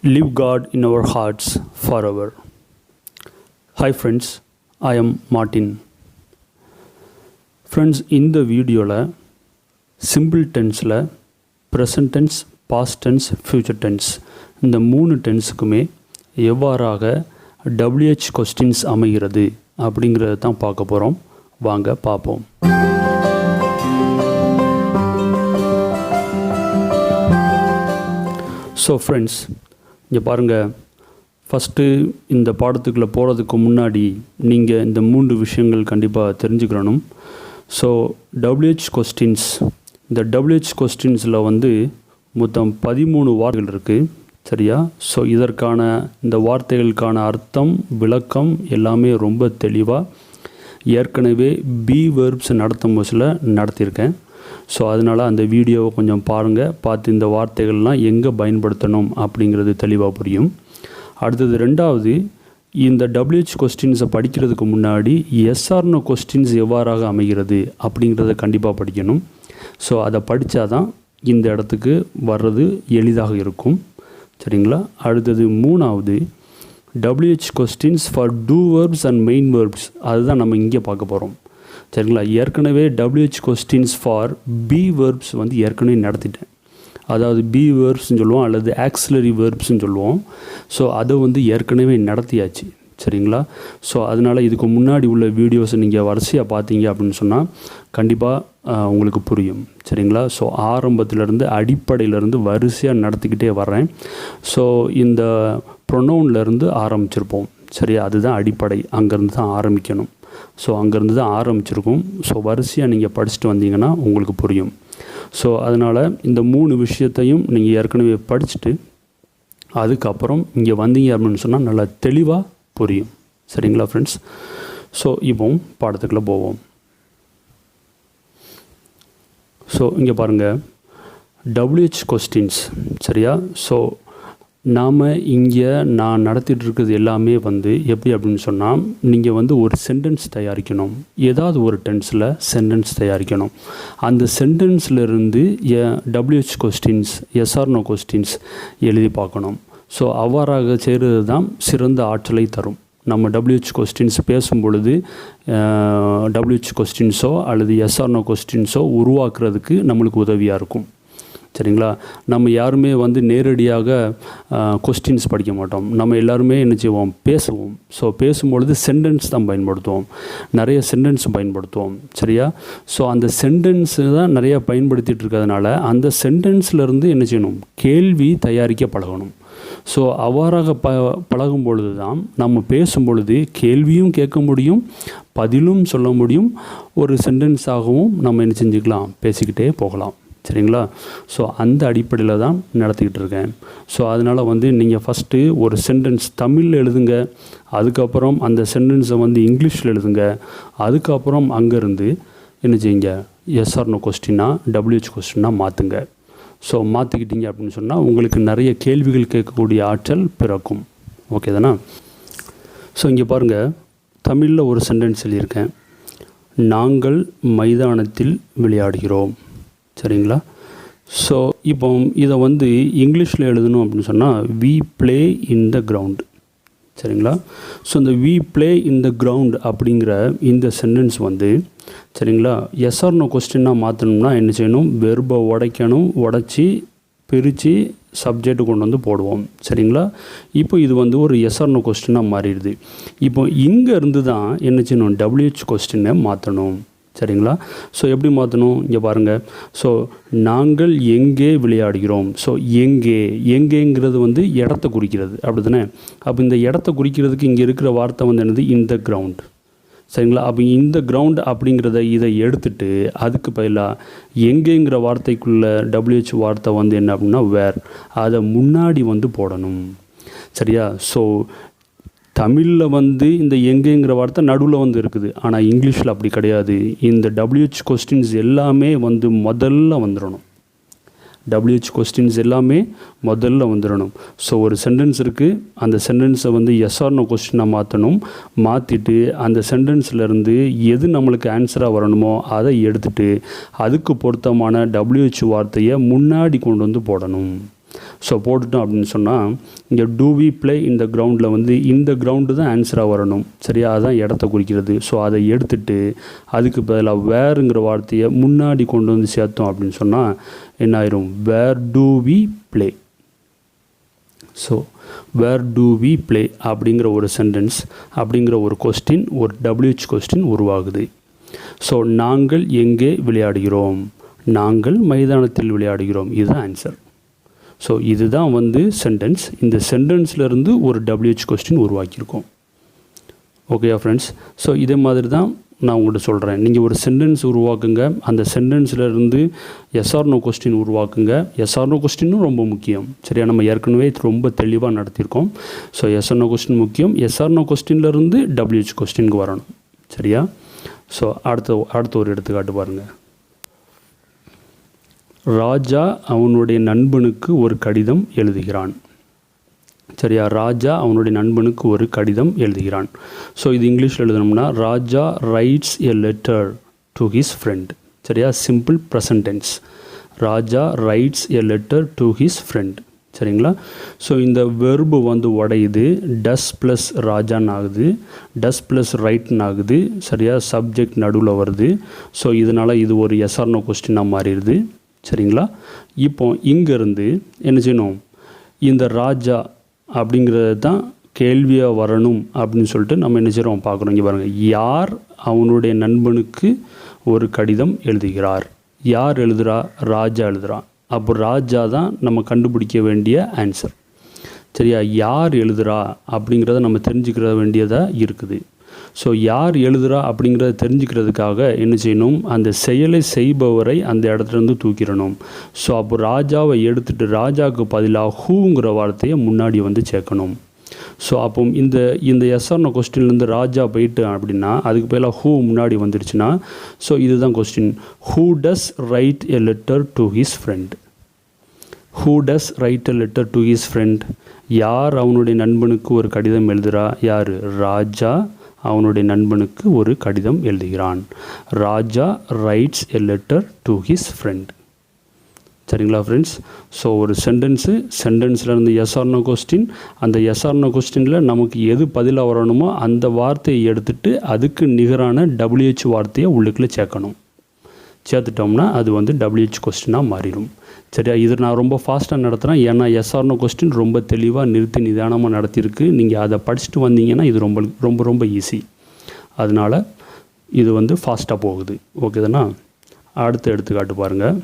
Live God in our hearts forever. Hi friends, I am Martin. Friends, இந்த வீடியோவில் simple டென்ஸில் present tense, past tense, future tense இந்த 3 டென்ஸுக்குமே எவ்வாறாக WH questions அமைகிறது அப்படிங்கிறத தான் பார்க்க போகிறோம். வாங்க பார்ப்போம். ஸோ ஃப்ரெண்ட்ஸ், இங்கே பாருங்கள், ஃபஸ்ட்டு இந்த பாடத்துக்குள்ளே போகிறதுக்கு முன்னாடி நீங்கள் இந்த 3 விஷயங்கள் கண்டிப்பாக தெரிஞ்சுக்கணும். ஸோ WH கொஸ்டின்ஸ், இந்த WH கொஸ்டின்ஸில் மொத்தம் 13 வார்த்தைகள் இருக்குது, சரியா? ஸோ இதற்கான இந்த வார்த்தைகளுக்கான அர்த்தம், விளக்கம் எல்லாமே ரொம்ப தெளிவாக ஏற்கனவே verbs நடத்தும் போதில் நடத்தியிருக்கேன். ஸோ அதனால் அந்த வீடியோவை கொஞ்சம் பாருங்கள், பார்த்து இந்த வார்த்தைகள்லாம் எங்கே பயன்படுத்தணும் அப்படிங்கிறது தெளிவாக புரியும். அடுத்தது 2வது, இந்த WH கொஸ்டின்ஸை படிக்கிறதுக்கு முன்னாடி SR/No கொஸ்டின்ஸ் எவ்வாறாக அமைகிறது அப்படிங்கிறத கண்டிப்பாக படிக்கணும். ஸோ அதை படித்தா தான் இந்த இடத்துக்கு வர்றது எளிதாக இருக்கும், சரிங்களா? அடுத்தது 3வது, WH questions for do verbs and main verbs, அதுதான் நம்ம இங்கே பார்க்க போகிறோம், சரிங்களா? ஏற்கனவே WH கொஸ்டின்ஸ் ஃபார் verbs ஏற்கனவே நடத்திட்டேன். அதாவது verbsன்னு சொல்லுவோம் அல்லது ஆக்சிலரி வேர்ப்ஸ்ன்னு சொல்லுவோம். ஸோ அதை ஏற்கனவே நடத்தியாச்சு, சரிங்களா? ஸோ அதனால் இதுக்கு முன்னாடி உள்ள வீடியோஸை நீங்கள் வரிசையாக பார்த்தீங்க அப்படின்னு சொன்னால் கண்டிப்பாக உங்களுக்கு புரியும், சரிங்களா? ஸோ ஆரம்பத்திலேருந்து அடிப்படையிலேருந்து வரிசையாக நடத்திக்கிட்டே வர்றேன். ஸோ இந்த ப்ரொனவுன்லேருந்து ஆரம்பிச்சிருப்போம், சரியா? அதுதான் அடிப்படை, அங்கேருந்து தான் ஆரம்பிக்கணும். ஸோ அங்கேருந்து தான் ஆரம்பிச்சிருக்கும். ஸோ வரிசையாக நீங்கள் படிச்சுட்டு வந்தீங்கன்னா உங்களுக்கு புரியும். ஸோ அதனால் இந்த 3 விஷயத்தையும் நீங்கள் ஏற்கனவே படிச்சுட்டு அதுக்கப்புறம் இங்கே வந்தீங்க அப்படின்னு சொன்னால் நல்லா தெளிவாக புரியும், சரிங்களா ஃப்ரெண்ட்ஸ்? ஸோ இப்போ பாடத்துக்குள்ளே போவோம். ஸோ இங்கே பாருங்கள், WH கொஸ்டின்ஸ், சரியா? ஸோ நாம் இங்கே நான் நடத்திட்டு இருக்கிறது எல்லாமே எப்படி அப்படின்னு சொன்னால், நீங்கள் ஒரு சென்டென்ஸ் தயாரிக்கணும், ஏதாவது ஒரு டென்ஸில் சென்டென்ஸ் தயாரிக்கணும். அந்த சென்டென்ஸ்லேருந்து WH கொஸ்டின்ஸ், SR/No கொஸ்டின்ஸ் எழுதி பார்க்கணும். ஸோ அவ்வாறாக செய்கிறது தான் சிறந்த ஆற்றலை தரும். நம்ம WH கொஸ்டின்ஸ் பேசும் பொழுது WH கொஸ்டின்ஸோ அல்லது SR/No கொஸ்டின்ஸோ உருவாக்குறதுக்கு நம்மளுக்கு உதவியாக இருக்கும், சரிங்களா? நம்ம யாருமே நேரடியாக கொஸ்டின்ஸ் படிக்க மாட்டோம். நம்ம எல்லாருமே என்ன செய்வோம், பேசுவோம். ஸோ பேசும்பொழுது சென்டென்ஸ் தான் பயன்படுத்துவோம், நிறைய சென்டென்ஸ் பயன்படுத்துவோம், சரியா? ஸோ அந்த சென்டென்ஸு தான் நிறையா பயன்படுத்திகிட்டு இருக்கிறதுனால அந்த சென்டென்ஸ்லேருந்து என்ன செய்யணும், கேள்வி தயாரிக்க பழகணும். ஸோ அவ்வாறாக பழகும் பொழுது தான் நம்ம பேசும் பொழுது கேள்வியும் கேட்க முடியும், பதிலும் சொல்ல முடியும், ஒரு சென்டென்ஸாகவும் நம்ம என்ன செஞ்சுக்கலாம், பேசிக்கிட்டே போகலாம், சரிங்களா? ஸோ அந்த அடிப்படையில் தான் நடத்திக்கிட்டு இருக்கேன். ஸோ அதனால் நீங்கள் ஃபஸ்ட்டு ஒரு சென்டென்ஸ் தமிழில் எழுதுங்க, அதுக்கப்புறம் அந்த சென்டென்ஸை இங்கிலீஷில் எழுதுங்க, அதுக்கப்புறம் அங்கேருந்து என்ன செய்யுங்க, SR/No கொஸ்டினாக WH கொஸ்டினாக மாற்றுங்க. ஸோ மாற்றிக்கிட்டீங்க அப்படின்னு சொன்னால் உங்களுக்கு நிறைய கேள்விகள் கேட்கக்கூடிய ஆற்றல் பிறக்கும், ஓகே தானே? ஸோ இங்கே பாருங்கள், தமிழில் ஒரு சென்டென்ஸ் எழுதியிருக்கேன், நாங்கள் மைதானத்தில் விளையாடுகிறோம், சரிங்களா? ஸோ இப்போ இதை இங்கிலீஷில் எழுதணும் அப்படின்னு சொன்னால் we play in the ground, சரிங்களா? ஸோ இந்த we play in the ground அப்படிங்கிற இந்த சென்டென்ஸ் சரிங்களா, SR/No கொஸ்டினாக மாற்றணும்னா என்ன செய்யணும், வெர்பை உடைச்சி பிரித்து சப்ஜெக்ட் கொண்டு போடுவோம், சரிங்களா? இப்போ இது ஒரு SR/No கொஸ்டினாக மாறிடுது. இப்போ இங்கே இருந்து தான் என்ன செய்யணும், WH கொஸ்டினை மாற்றணும், சரிங்களா? ஸோ எப்படி மாற்றணும், இங்கே பாருங்கள். ஸோ நாங்கள் எங்கே விளையாடுகிறோம். ஸோ எங்கேங்கிறது இடத்த குறிக்கிறது, அப்படி தானே? அப்போ இந்த இடத்த குறிக்கிறதுக்கு இங்கே இருக்கிற வார்த்தை என்னது, இந்த கிரவுண்ட், சரிங்களா? அப்போ இந்த கிரவுண்ட் அப்படிங்கிறத இதை எடுத்துட்டு அதுக்கு பதிலாக எங்கேங்கிற வார்த்தைக்குள்ள WH வார்த்தை என்ன அப்படின்னா வேர், அதை முன்னாடி போடணும், சரியா? ஸோ தமிழில் இந்த எங்கேங்கிற வார்த்தை நடுவில் இருக்குது, ஆனால் இங்கிலீஷில் அப்படி கிடையாது. இந்த WH கொஸ்டின்ஸ் எல்லாமே முதல்ல வந்துடணும். WH கொஸ்டின்ஸ் எல்லாமே முதல்ல வந்துடணும். ஸோ ஒரு சென்டென்ஸ் இருக்குது, அந்த சென்டென்ஸை SR/No கொஸ்டினாக மாற்றணும். மாற்றிட்டு அந்த சென்டென்ஸ்லேருந்து எது நம்மளுக்கு ஆன்சராக வரணுமோ அதை எடுத்துகிட்டு அதுக்கு பொருத்தமான WH வார்த்தையை முன்னாடி கொண்டு போடணும். ஸோ போட்டுட்டோம் அப்படின்னு சொன்னால் இங்கே டூ வி ப்ளே இந்த கிரவுண்டில் வந்து இந்த கிரவுண்டு தான் ஆன்சராக வரணும். சரியா, அதுதான் இடத்த குறிக்கிறது. ஸோ அதை எடுத்துட்டு அதுக்கு பதிலாக வேறுங்கிற வார்த்தையை முன்னாடி கொண்டு வந்து சேர்த்தோம் அப்படின்னு சொன்னால் என்ன ஆயிரும், where do we play. So where do we play அப்படிங்கிற ஒரு சென்டென்ஸ், அப்படிங்கிற ஒரு கொஸ்டின், ஒரு WH கொஸ்டின் உருவாகுது. ஸோ நாங்கள் எங்கே விளையாடுகிறோம், நாங்கள் மைதானத்தில் விளையாடுகிறோம், இதுதான் ஆன்சர். ஸோ இதுதான் வந்து சென்டென்ஸ். இந்த சென்டென்ஸ்லேருந்து ஒரு WH கொஸ்டின் உருவாக்கியிருக்கோம். ஓகேயா ஃப்ரெண்ட்ஸ்? ஸோ இதே மாதிரி தான் நான் உங்கள்கிட்ட சொல்கிறேன். நீங்கள் ஒரு சென்டென்ஸ் உருவாக்குங்க, அந்த சென்டென்ஸ்லேருந்து எஸ்ஆர்னோ கொஸ்டின் உருவாக்குங்க. எஸ்ஆர்னோ கொஸ்டினும் ரொம்ப முக்கியம். சரியா, நம்ம ஏற்கனவே ரொம்ப தெளிவாக நடத்தியிருக்கோம். ஸோ எஸ்ஆர்னோ கொஸ்டின் முக்கியம். எஸ்ஆர்னோ கொஸ்டின்லேருந்து WH கொஸ்டினுக்கு வரணும். சரியா? ஸோ அடுத்த ஒரு எடுத்துக்காட்டு பாருங்கள். ராஜா அவனுடைய நண்பனுக்கு ஒரு கடிதம் எழுதுகிறான். சரியா, ராஜா அவனுடைய நண்பனுக்கு ஒரு கடிதம் எழுதுகிறான். ஸோ இது இங்கிலீஷில் எழுதணும்னா Raja writes a letter to his friend. சரியா, simple present tense. Raja writes a letter to his friend. சரிங்களா? ஸோ இந்த வெர்பு வந்து உடையுது, டஸ் ப்ளஸ் ராஜான்னு ஆகுது, டஸ் ப்ளஸ் ரைட்னு ஆகுது. சரியா, சப்ஜெக்ட் நடுவில் வருது. ஸோ இதனால் இது ஒரு எஸ்ஆர்னோ கொஸ்டினாக மாறிடுது. சரிங்களா? இப்போ இங்கேருந்து என்ன செய்யணும், இந்த ராஜா அப்படிங்கிறது தான் கேள்வியாக வரணும் அப்படின்னு சொல்லிட்டு நம்ம என்ன செய்கிறோம் பார்க்குறோம். இங்கே பாருங்கள், யார் அவனுடைய நண்பனுக்கு ஒரு கடிதம் எழுதுகிறார். யார் எழுதுகிறா, ராஜா எழுதுகிறா. அப்போ ராஜா தான் நம்ம கண்டுபிடிக்க வேண்டிய ஆன்சர். சரியா, யார் எழுதுகிறா அப்படிங்கிறத நம்ம தெரிஞ்சுக்கிற வேண்டியதாக இருக்குது. ஸோ யார் எழுதுகிறா அப்படிங்கிறத தெரிஞ்சுக்கிறதுக்காக என்ன செய்யணும், அந்த செயலை செய்பவரை அந்த இடத்துலேருந்து தூக்கிடணும். ஸோ அப்போ ராஜாவை எடுத்துகிட்டு ராஜாவுக்கு பதிலாக ஹூங்கிற வார்த்தையை முன்னாடி வந்து சேர்க்கணும். ஸோ அப்போ இந்த எஸ்ஆர்னோ கொஸ்டின்லேருந்து ராஜா போயிட்டு அப்படின்னா அதுக்கு பதிலாக ஹூ முன்னாடி வந்துடுச்சுன்னா, ஸோ இதுதான் question. Who does right a letter to his friend. Who does right a letter to his friend. யார் அவனுடைய நண்பனுக்கு ஒரு கடிதம் எழுதுகிறா, யார், ராஜா அவனுடைய நண்பனுக்கு ஒரு கடிதம் எழுதுகிறான். Raja writes a letter to his friend. சரிங்களா ஃப்ரெண்ட்ஸ்? ஸோ ஒரு சென்டென்ஸ்லேருந்து எஸ்ஆர்னோ கொஸ்டின், அந்த எஸ்ஆர்னோ கொஸ்டினில் நமக்கு எது பதிலாக வரணுமோ அந்த வார்த்தையை எடுத்துகிட்டு அதுக்கு நிகரான WH வார்த்தையை உள்ளுக்குள்ளே சேர்க்கணும். சேர்த்துட்டோம்னா அது வந்து WH கொஸ்டினாக மாறிடும். சரியா, இது நான் ரொம்ப ஃபாஸ்ட்டாக நடத்துகிறேன். ஏன்னா எஸ்ஆர்னோ கொஸ்டின் ரொம்ப தெளிவாக நிறுத்தி நிதானமாக நடத்தியிருக்கு. நீங்கள் அதை படிச்சுட்டு வந்தீங்கன்னா இது ரொம்ப ரொம்ப ரொம்ப ஈஸி. அதனால் இது வந்து ஃபாஸ்ட்டாக போகுது. ஓகே தானே? அடுத்த எடுத்துக்காட்டு பாருங்கள்.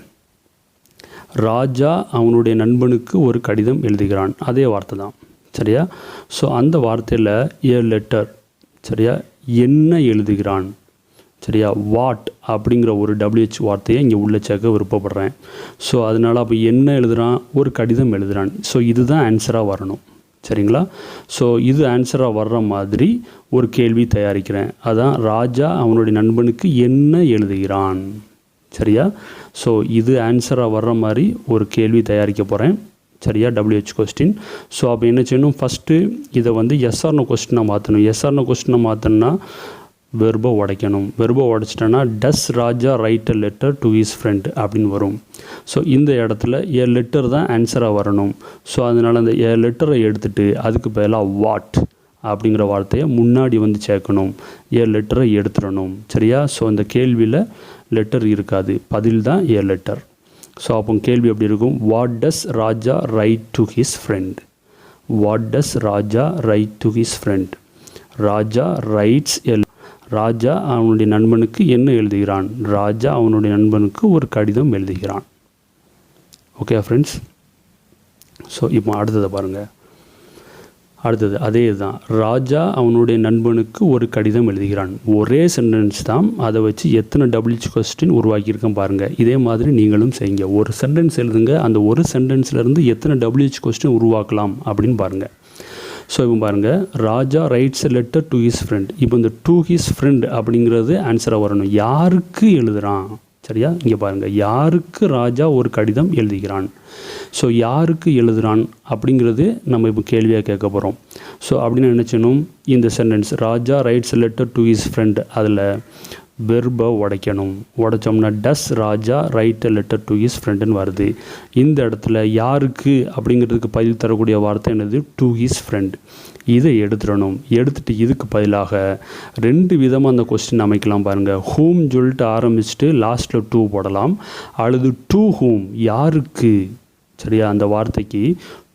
ராஜா அவனுடைய நண்பனுக்கு ஒரு கடிதம் எழுதுகிறான். அதே வார்த்தை தான். சரியா? ஸோ அந்த வார்த்தையில் ஏ லெட்டர். சரியா, என்ன எழுதுகிறான். சரியா, வாட் அப்படிங்கிற ஒரு WH வார்த்தையை இங்கே உள்ளே சேர்க்க விருப்பப்படுறேன். ஸோ அதனால் அப்போ என்ன எழுதுகிறான், ஒரு கடிதம் எழுதுகிறான். ஸோ இதுதான் ஆன்சராக வரணும். சரிங்களா? ஸோ இது ஆன்சராக வர்ற மாதிரி ஒரு கேள்வி தயாரிக்கிறேன். அதான் ராஜா அவனுடைய நண்பனுக்கு என்ன எழுதுகிறான். சரியா? ஸோ இது ஆன்சராக வர்ற மாதிரி ஒரு கேள்வி தயாரிக்க போகிறேன். சரியா, WH கொஸ்டின். ஸோ அப்போ என்ன செய்யணும், ஃபஸ்ட்டு இதை வந்து எஸ்ஆர்னோ கொஸ்டினாக மாற்றணும். எஸ்ஆர்னோ கொஸ்டினாக மாற்றணும்னா வெர்பை உடைக்கணும். வெர்பை உடைச்சிட்டோன்னா does Raja write a letter to his friend அப்படின்னு வரும். ஸோ இந்த இடத்துல ஏ லெட்டர் தான் ஆன்சராக வரணும். ஸோ அதனால் அந்த ஏ லெட்டரை எடுத்துகிட்டு அதுக்கு பதிலாக வாட் அப்படிங்கிற வார்த்தையை முன்னாடி வந்து சேர்க்கணும். ஏ லெட்டரை எடுத்துடணும். சரியா? ஸோ இந்த கேள்வியில் லெட்டர் இருக்காது, பதில் தான் ஏ லெட்டர். ஸோ அப்போ கேள்வி எப்படி இருக்கும், what does Raja write to his friend. What does Raja write to his friend. Raja writes a, Raja அவனுடைய நண்பனுக்கு என்ன எழுதுகிறான். ராஜா அவனுடைய நண்பனுக்கு ஒரு கடிதம் எழுதுகிறான். Okay friends? ஸோ இப்போ அடுத்ததை பாருங்கள். அடுத்தது அதே தான். ராஜா அவனுடைய நண்பனுக்கு ஒரு கடிதம் எழுதுகிறான். ஒரே சென்டென்ஸ் தான், அதை வச்சு எத்தனை WH கொஸ்டின் உருவாக்கியிருக்கேன் பாருங்கள். இதே மாதிரி நீங்களும் செய்யுங்க. ஒரு சென்டென்ஸ் எழுதுங்க, அந்த ஒரு சென்டென்ஸ்லேருந்து எத்தனை WH கொஸ்டின் உருவாக்கலாம் அப்படின்னு பாருங்கள். ஸோ இப்போ பாருங்கள், Raja writes a letter to his friend. இப்போ இந்த டு ஹிஸ் ஃப்ரெண்ட் அப்படிங்கிறது ஆன்சராக வரணும். யாருக்கு எழுதுகிறான். சரியா, இங்கே பாருங்கள், யாருக்கு ராஜா ஒரு கடிதம் எழுதுகிறான். ஸோ யாருக்கு எழுதுகிறான் அப்படிங்கிறது நம்ம இப்போ கேள்வியாக கேட்க போகிறோம். ஸோ அப்படின்னு நினச்சணும், இந்த sentence Raja writes letter to his friend, அதில் வெர்பை உடைக்கணும். உடைச்சோம்னா does Raja write a letter to his ஃப்ரெண்டுன்னு வருது. இந்த இடத்துல யாருக்கு அப்படிங்கிறதுக்கு பதில் தரக்கூடிய வார்த்தை என்னது? To his friend. இதை எடுத்துடணும். எடுத்துகிட்டு இதுக்கு பதிலாக 2 விதமாக அந்த கொஸ்டின் அமைக்கலாம் பாருங்கள். ஹூம் சொல்லிட்டு ஆரம்பிச்சுட்டு லாஸ்ட்டில் டூ போடலாம், அல்லது டு ஹூம் யாருக்கு, சரியா, அந்த வார்த்தைக்கு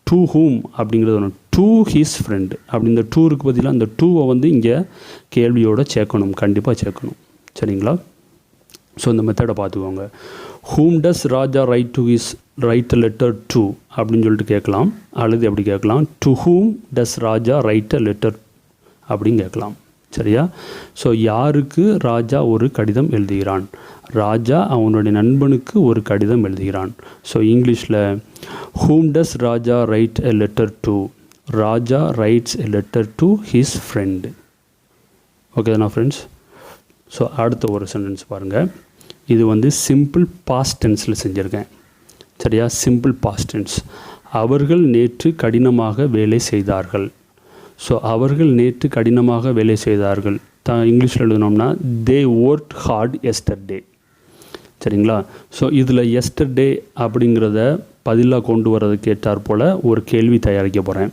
டு ஹூம் அப்படிங்கிறது ஒன்று, டு ஹிஸ் ஃப்ரெண்ட் அப்படி இந்த டூருக்கு பதிலாக அந்த டூவை வந்து இங்கே கேள்வியோடு சேர்க்கணும், கண்டிப்பாக சேர்க்கணும், சரிங்களா? ஸோ இந்த மெத்தடை பார்த்துக்கோங்க. ஹூம் does Raja right letter to அப்படின்னு சொல்லிட்டு கேட்கலாம், அல்லது எப்படி கேட்கலாம், to whom does Raja right letter அப்படின்னு கேட்கலாம், சரியா? ஸோ யாருக்கு ராஜா ஒரு கடிதம் எழுதுகிறான்? ராஜா அவனுடைய நண்பனுக்கு ஒரு கடிதம் எழுதுகிறான். ஸோ இங்கிலீஷில் whom does Raja write a letter to? Raja writes a letter to his friend. Okay தானே ஃப்ரெண்ட்ஸ்? ஸோ அடுத்த ஒரு சென்டென்ஸ் பாருங்கள். இது வந்து சிம்பிள் பாஸ்ட் டென்ஸில் செஞ்சுருக்கேன், சரியா? Simple past tense. அவர்கள் நேற்று கடினமாக வேலை செய்தார்கள். ஸோ அவர்கள் நேற்று கடினமாக வேலை செய்தார்கள் இங்கிலீஷில் எழுதினோம்னா தே ஒர்க் ஹார்ட் எஸ்டர்டே, சரிங்களா? ஸோ இதில் எஸ்டர்டே அப்படிங்கிறத பதிலாக கொண்டு வரதுக்கு ஏற்றார் போல் ஒரு கேள்வி தயாரிக்க போகிறேன்.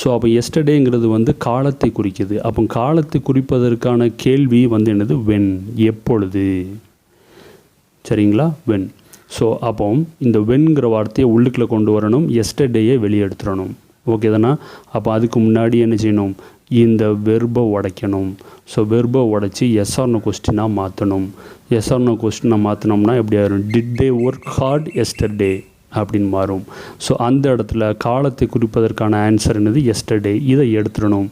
ஸோ அப்போ எஸ்டர்டேங்கிறது வந்து காலத்தை குறிக்குது. அப்போ காலத்தை குறிப்பதற்கான கேள்வி வந்து என்னது? வென், எப்பொழுது, சரிங்களா? வென். ஸோ அப்போ இந்த வென்கிற வார்த்தையை உள்ளுக்குள்ளே கொண்டு வரணும், எஸ்டர்டேயை வெளியே எடுத்துடணும். ஓகே தானே? அப்போ அதுக்கு முன்னாடி என்ன செய்யணும்? இந்த வெர்பை உடைக்கணும். ஸோ வெர்பை உடைச்சி எஸ்ஆர்னோ கொஸ்டினாக மாற்றணும். எஸ்ஆர்னோ கொஸ்டினாக மாற்றினோம்னா எப்படி ஆயிரும்? Did they work hard yesterday அப்படின்னு மாறும். ஸோ அந்த இடத்துல காலத்தை குறிப்பதற்கான ஆன்சர் என்னது? எஸ்டர்டே. இதை எடுத்துடணும்.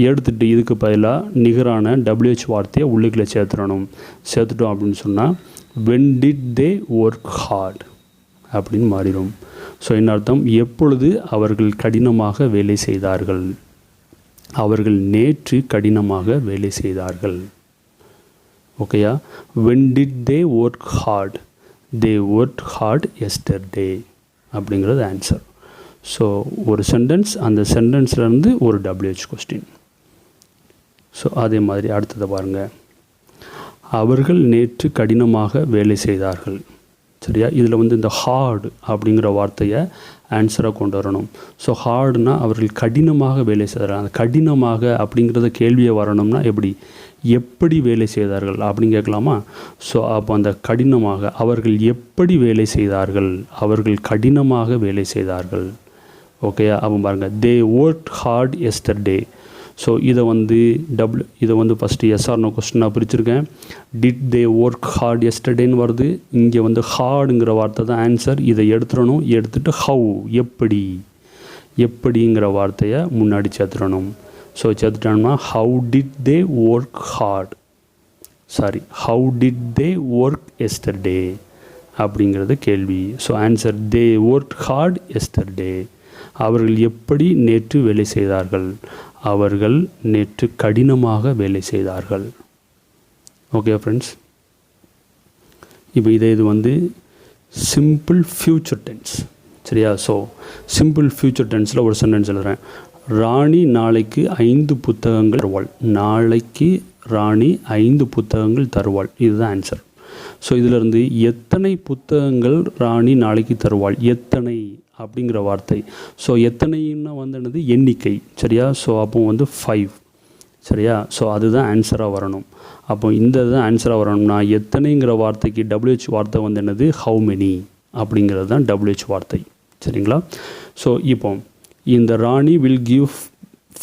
எடுத்துகிட்டு இதுக்கு பதிலாக நிகரான WH வார்த்தையை உள்ளுக்குள்ளே சேர்த்துடணும். சேர்த்துட்டோம் அப்படின்னு சொன்னால் when did they work heart அப்படின்னு மாறிடும். ஸோ என்ன அர்த்தம்? எப்பொழுது அவர்கள் கடினமாக வேலை செய்தார்கள்? அவர்கள் நேற்று கடினமாக வேலை செய்தார்கள். ஓகேயா? When did they work heart? They work hard yesterday அப்படிங்கிறது ஆன்சர். ஸோ ஒரு சென்டென்ஸ், அந்த சென்டென்ஸ்லேருந்து ஒரு WH கொஸ்டின். ஸோ அதே மாதிரி அடுத்ததை பாருங்கள். அவர்கள் நேற்று கடினமாக வேலை செய்தார்கள், சரியா? இதில் வந்து இந்த ஹார்டு அப்படிங்கிற வார்த்தையை ஆன்சராக கொண்டு வரணும். ஸோ ஹார்டுனா அவர்கள் கடினமாக வேலை செய்தார்கள். அந்த கடினமாக அப்படிங்கிறத கேள்வியை வரணும்னா எப்படி வேலை செய்தார்கள் அப்படின்னு கேட்கலாமா? ஸோ அப்போ அந்த கடினமாக, அவர்கள் எப்படி வேலை செய்தார்கள்? அவர்கள் கடினமாக வேலை செய்தார்கள். ஓகேயா? அப்போ பாருங்கள், they work hard yesterday. So இதை வந்து ஃபஸ்ட்டு எஸ்ஆர்னோ கொஸ்டினாக பிரிச்சுருக்கேன். டிட் தே ஒர்க் ஹார்ட் எஸ்டர்டேன்னு வருது. இங்கே வந்து ஹார்டுங்கிற வார்த்தை தான் ஆன்சர். இதை எடுத்துடணும். எடுத்துகிட்டு ஹவு, எப்படிங்கிற வார்த்தையை முன்னாடி சேர்த்துடணும். ஸோ சேர்த்துட்டோம்னா how did they work hard, how did they work yesterday அப்படிங்கிறது கேள்வி. So answer they work hard yesterday. அவர்கள் எப்படி நேற்று வேலை செய்தார்கள்? அவர்கள் நேற்று கடினமாக வேலை செய்தார்கள். Okay friends? இப்போ இது வந்து சிம்பிள் ஃப்யூச்சர் டென்ஸ், சரியா? ஸோ சிம்பிள் ஃப்யூச்சர் டென்ஸில் ஒரு சென்டென்ஸ் எழுதுகிறேன். ராணி நாளைக்கு 5 புத்தகங்கள் தருவாள். நாளைக்கு ராணி 5 புத்தகங்கள் தருவாள். இதுதான் ஆன்சர். ஸோ இதிலிருந்து எத்தனை புத்தகங்கள் ராணி நாளைக்கு தருவாள்? எத்தனை அப்படிங்கிற வார்த்தை. ஸோ எத்தனைன்னா வந்து என்னது? எண்ணிக்கை, சரியா? ஸோ அப்போ வந்து 5, சரியா? ஸோ அதுதான் ஆன்சராக வரணும். அப்போ இந்த தான் ஆன்சராக வரணும்னா எத்தனைங்கிற வார்த்தைக்கு WH வார்த்தை வந்து என்னது? ஹவு மெனி அப்படிங்கிறது தான் WH வார்த்தை, சரிங்களா? ஸோ இப்போ இந்த ராணி வில் கிவ்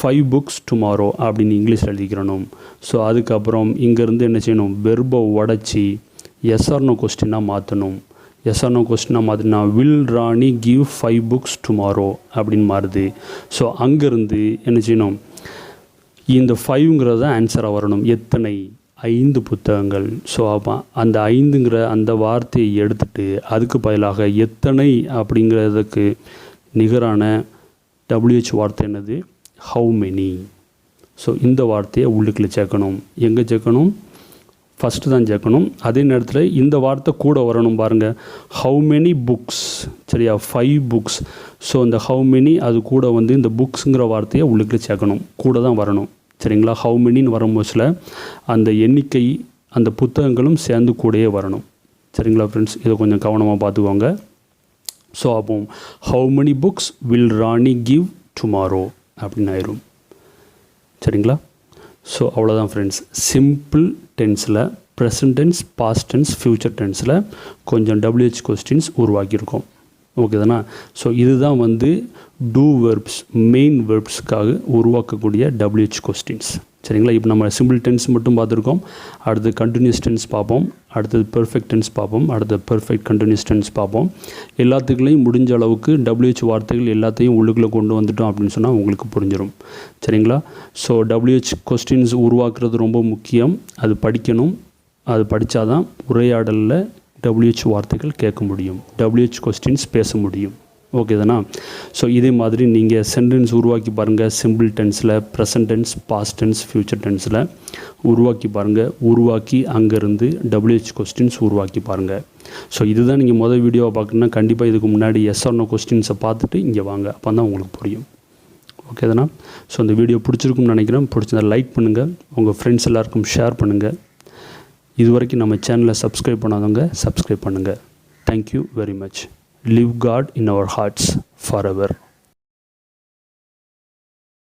5 books tomorrow அப்படின்னு இங்கிலீஷில் எழுதிக்கிறணும். ஸோ அதுக்கப்புறம் இங்கேருந்து என்ன செய்யணும்? வெர்பை உடச்சி எஸ்ஆர்னோ கொஸ்டினாக மாற்றணும். எஸ்ஆர்னோ கொஸ்டினாக மாற்றினா will Rani give 5 books tomorrow அப்படின்னு மாறுது. ஸோ அங்கேருந்து என்ன செய்யணும்? இந்த 5ங்கிறது ஆன்சராக வரணும். எத்தனை? 5 புத்தகங்கள். ஸோ அப்போ அந்த 5ங்கிற அந்த வார்த்தையை எடுத்துகிட்டு அதுக்கு பதிலாக எத்தனை அப்படிங்கிறதுக்கு நிகரான WH வார்த்தை என்னது? How many. ஸோ இந்த வார்த்தையை உள்ளுக்குள்ளே சேர்க்கணும். எங்கே சேர்க்கணும்? ஃபஸ்ட்டு தான் சேர்க்கணும். அதே நேரத்தில் இந்த வார்த்தை கூட வரணும் பாருங்கள். ஹவு மெனி புக்ஸ், சரியா? 5 books. ஸோ இந்த ஹவு மெனி அது கூட வந்து இந்த புக்ஸுங்கிற வார்த்தையை உள்ளுக்குள்ளே சேர்க்கணும். கூட தான் வரணும், சரிங்களா? ஹவு மெனின்னு வரும்போதுல அந்த எண்ணிக்கை அந்த புத்தகங்களும் சேர்ந்து கூடயே வரணும். சரிங்களா ஃப்ரெண்ட்ஸ், இதை கொஞ்சம் கவனமாக பார்த்துக்கோங்க. ஸோ அப்போ how many books will Rani give tomorrow அப்படின்னு ஆயிரும். சரிங்களா? ஸோ அவ்வளோதான் ஃப்ரெண்ட்ஸ். சிம்பிள் டென்ஸில் present tense, past tense, future டென்ஸில் கொஞ்சம் WH கொஸ்டின்ஸ் உருவாக்கியிருக்கோம். ஓகே தானே? ஸோ இதுதான் வந்து டூ வெர்ப்ஸ், மெயின் வெர்ப்ஸ்க்காக உருவாக்கக்கூடிய WH கொஸ்டின்ஸ். சரிங்களா? இப்போ நம்ம சிம்பிள் டென்ஸ் மட்டும் பார்த்துருக்கோம். அடுத்து கண்டினியூஸ் டென்ஸ் பார்ப்போம், அடுத்தது பெர்ஃபெக்ட் டென்ஸ் பார்ப்போம், அடுத்து பெர்ஃபெக்ட் கண்டினியூஸ் டென்ஸ் பார்ப்போம். எல்லாத்துக்குள்ளேயும் முடிஞ்ச அளவுக்கு WH வார்த்தைகள் எல்லாத்தையும் உள்ளுக்குள்ளே கொண்டு வந்துட்டோம் அப்படின்னு சொன்னால் உங்களுக்கு புரிஞ்சிடும். சரிங்களா? ஸோ WH கொஸ்டின்ஸ் உருவாக்குறது ரொம்ப முக்கியம். அது படிக்கணும். அது படித்தாதான் உரையாடலில் WH வார்த்தைகள் கேட்க முடியும், WH கொஸ்டின்ஸ் பேச முடியும். ஓகே தானே? ஸோ இதே மாதிரி நீங்கள் சென்டென்ஸ் உருவாக்கி பாருங்கள். சிம்பிள் டென்ஸில் present tense, past tense, future டென்ஸில் உருவாக்கி பாருங்கள். உருவாக்கி அங்கேருந்து WH கொஸ்டின்ஸ் உருவாக்கி பாருங்கள். ஸோ இதுதான் நீங்கள் முதல் வீடியோவை பார்க்கணுன்னா கண்டிப்பாக இதுக்கு முன்னாடி எஸ் ஆர் நோ கொஸ்டின்ஸை பார்த்துட்டு இங்கே வாங்க. அப்போ தான் உங்களுக்கு புரியும். ஓகே தானே? ஸோ இந்த வீடியோ பிடிச்சிருக்குன்னு நினைக்கிறேன். பிடிச்சிருந்தா லைக் பண்ணுங்கள், உங்கள் ஃப்ரெண்ட்ஸ் எல்லாருக்கும் ஷேர் பண்ணுங்கள். இது வரைக்கும் நம்ம சேனலை சப்ஸ்கிரைப் பண்ணாதவங்க சப்ஸ்கிரைப் பண்ணுங்கள். Thank you very much. Live God in our hearts forever.